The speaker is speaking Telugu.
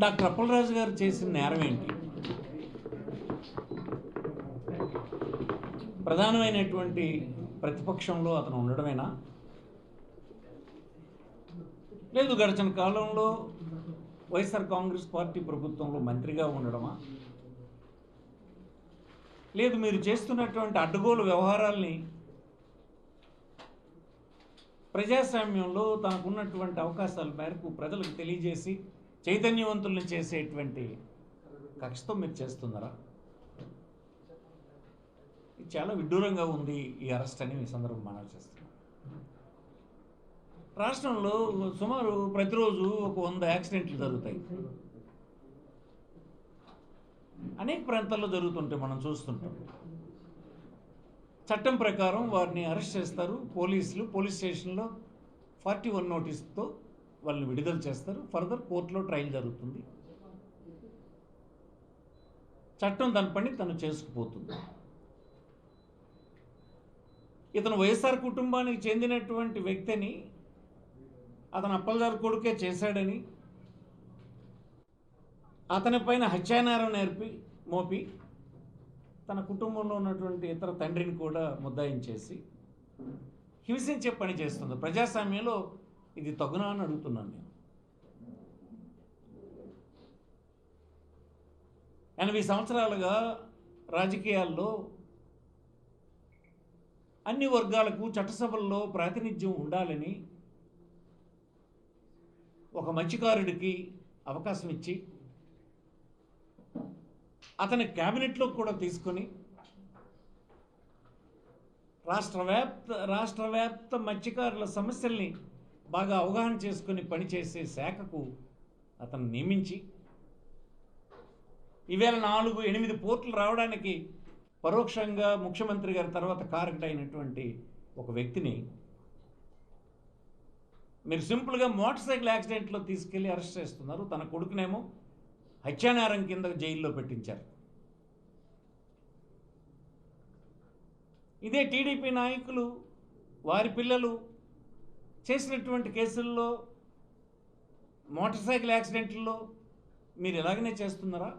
డాక్టర్ అప్పలరాజు గారు చేసిన నేరం ఏంటి? ప్రధానమైనటువంటి ప్రతిపక్షంలో అతను ఉండడమేనా? లేదు గడిచిన కాలంలో వైఎస్ఆర్ కాంగ్రెస్ పార్టీ ప్రభుత్వంలో మంత్రిగా ఉండడమా? లేదు మీరు చేస్తున్నటువంటి అడ్డగోలు వ్యవహారాల్ని ప్రజాస్వామ్యంలో తనకున్నటువంటి అవకాశాల మేరకు ప్రజలకు తెలియజేసి చైతన్యవంతుల్ని చేసేటువంటి కక్షతో మీరు చేస్తున్నారా? ఇది చాలా విడ్డూరంగా ఉంది ఈ అరెస్ట్ అని ఈ సందర్భం మనవి చేస్తున్నాం. రాష్ట్రంలో సుమారు ప్రతిరోజు ఒక 100 యాక్సిడెంట్లు జరుగుతాయి. అనేక ప్రాంతాల్లో జరుగుతుంటాయి, మనం చూస్తుంటాం. చట్టం ప్రకారం వారిని అరెస్ట్ చేస్తారు పోలీసులు. పోలీస్ స్టేషన్లో 41 నోటీస్తో వాళ్ళని విడుదల చేస్తారు. ఫర్దర్ కోర్టులో ట్రయల్ జరుగుతుంది. చట్టం దాని పని తను చేసుకుపోతుంది. ఇతను వైఎస్ఆర్ కుటుంబానికి చెందినటువంటి వ్యక్తిని అతను అప్పలరాజు కొడుకే చేశాడని అతని పైన హత్యానేరం మోపి తన కుటుంబంలో ఉన్నటువంటి ఇతర తండ్రిని కూడా ముద్దాయించేసి హింసించే పని చేస్తుంది. ప్రజాస్వామ్యంలో ఇది తగునా అని అడుగుతున్నాను నేను. 80 సంవత్సరాలుగా రాజకీయాల్లో అన్ని వర్గాలకు చట్టసభల్లో ప్రాతినిధ్యం ఉండాలని ఒక మత్స్యకారుడికి అవకాశం ఇచ్చి అతని క్యాబినెట్లో కూడా తీసుకొని రాష్ట్రవ్యాప్త మత్స్యకారుల సమస్యల్ని బాగా అవగాహన చేసుకుని పనిచేసే శాఖకు అతను నియమించి ఈవేళ 4-8 పోర్టులు రావడానికి పరోక్షంగా ముఖ్యమంత్రి గారి తర్వాత కారకుడైనటువంటి ఒక వ్యక్తిని మీరు సింపుల్గా మోటార్ సైకిల్ యాక్సిడెంట్లో తీసుకెళ్ళి అరెస్ట్ చేస్తున్నారు. తన కొడుకునేమో హత్యానేరం కింద జైల్లో పెట్టించారు. ఇదే టీడీపీ నాయకులు వారి పిల్లలు చేసినటువంటి కేసుల్లో మోటార్ సైకిల్ యాక్సిడెంట్లో మీరు ఇలాగనే చేస్తున్నారా?